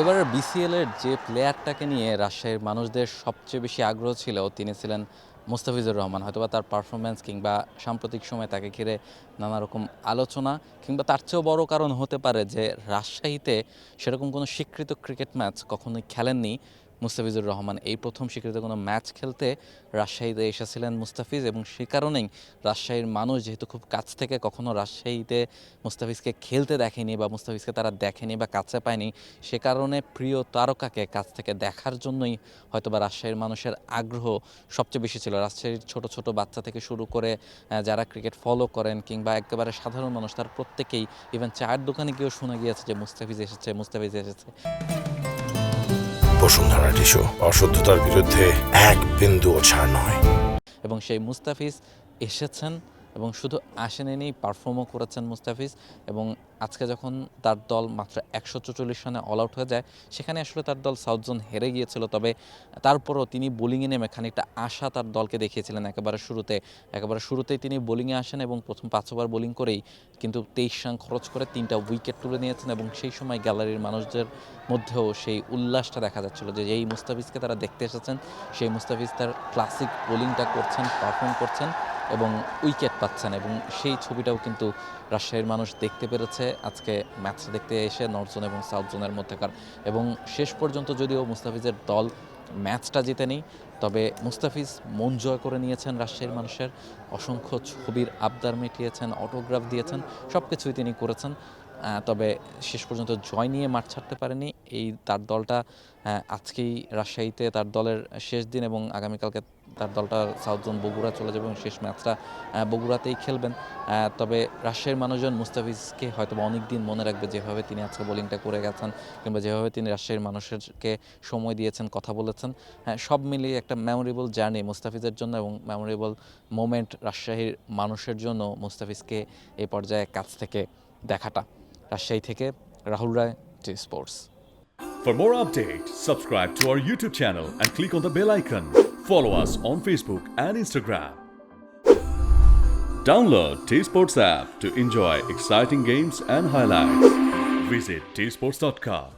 এবারের বিসিএলের যে প্লেয়ারটাকে নিয়ে রাজশাহীর মানুষদের সবচেয়ে বেশি আগ্রহ ছিল তিনি ছিলেন মুস্তাফিজুর রহমান। হয়তোবা তার পারফরমেন্স কিংবা সাম্প্রতিক সময় তাকে ঘিরে নানা রকম আলোচনা কিংবা তার চেয়েও বড় কারণ হতে পারে যে রাজশাহীতে সেরকম কোনো স্বীকৃত ক্রিকেট ম্যাচ কখনোই খেলেননি মুস্তাফিজুর রহমান। এই প্রথম স্বীকৃত কোনো ম্যাচ খেলতে রাজশাহীতে এসেছিলেন মুস্তাফিজ, এবং সে কারণেই রাজশাহীর মানুষ যেহেতু খুব কাছ থেকে কখনো রাজশাহীতে মুস্তাফিজকে খেলতে দেখেনি বা মুস্তাফিজকে তারা দেখেনি বা কাছে পায়নি, সে কারণে প্রিয় তারকাকে কাছ থেকে দেখার জন্যই হয়তোবা রাজশাহীর মানুষের আগ্রহ সবচেয়ে বেশি ছিল। রাজশাহীর ছোট ছোট বাচ্চা থেকে শুরু করে যারা ক্রিকেট ফলো করেন কিংবা একেবারে সাধারণ মানুষ, তার প্রত্যেকেই ইভেন চায়ের দোকানে গিয়েও শোনা গিয়েছে যে মুস্তাফিজ এসেছে, মুস্তাফিজ এসেছে। বসুন্ধরা টিস্যু, অশুদ্ধতার বিরুদ্ধে এক বিন্দুও ছাড় নয়। এবং সেই মুস্তাফিজ এসেছেন এবং শুধু আসেননি, পারফর্মও করেছেন মুস্তাফিজ। এবং আজকে যখন তার দল মাত্র 144 রানে অল আউট হয়ে যায়, সেখানে আসলে তার দল সাউথ জোন হেরে গিয়েছিল, তবে তারপরও তিনি বোলিংয়ে নেমে খানিকটা আশা তার দলকে দেখিয়েছিলেন। একেবারে শুরুতেই তিনি বোলিংয়ে আসেন এবং প্রথম 5 ওভার বোলিং করেই কিন্তু 23 রান খরচ করে 3টা উইকেট তুলে নিয়েছেন। এবং সেই সময় গ্যালারির মানুষদের মধ্যেও সেই উল্লাসটা দেখা যাচ্ছিল যে এই মুস্তাফিজকে তারা দেখতে এসেছেন, সেই মুস্তাফিজ তার ক্লাসিক বোলিংটা করছেন, পারফর্ম করছেন এবং উইকেট পাচ্ছেন। এবং সেই ছবিটাও কিন্তু রাজশাহীর মানুষ দেখতে পেরেছে আজকে ম্যাচটা দেখতে এসে নর্থ জোন এবং সাউথ জোনের মধ্যেকার। এবং শেষ পর্যন্ত যদিও মুস্তাফিজের দল ম্যাচটা জিতেনি, তবে মুস্তাফিজ মন জয় করে নিয়েছেন রাজশাহীর মানুষের। অসংখ্য ছবির আবদার মিটিয়েছেন, অটোগ্রাফ দিয়েছেন, সব কিছুই তিনি করেছেন। তবে শেষ পর্যন্ত জয় নিয়ে মাঠ ছাড়তে পারেনি তার দলটা। আজকেই রাজশাহীতে তার দলের শেষ দিন এবং আগামীকালকে তার দলটা সাউথ জোন বগুড়া চলে যাবে এবং শেষ ম্যাচটা বগুড়াতেই খেলবেন। তবে রাজশাহীর মানুষজন মুস্তাফিজকে হয়তো অনেক দিন মনে রাখবে, যেভাবে তিনি আজকে বোলিংটা করে গেছেন কিংবা যেভাবে তিনি রাজশাহীর মানুষকে সময় দিয়েছেন, কথা বলেছেন। সব মিলিয়ে একটা মেমোরেবল জার্নি মুস্তাফিজের জন্য এবং মেমোরেবল মোমেন্ট রাজশাহীর মানুষের জন্য মুস্তাফিজকে এই পর্যায়ে কাছ থেকে দেখাটা। রাজশাহী থেকে রাহুল রায়, T Sports. For more updates, subscribe to our YouTube channel and click on the bell icon. Follow us on Facebook and Instagram. Download T Sports app to enjoy exciting games and highlights. Visit tsports.com.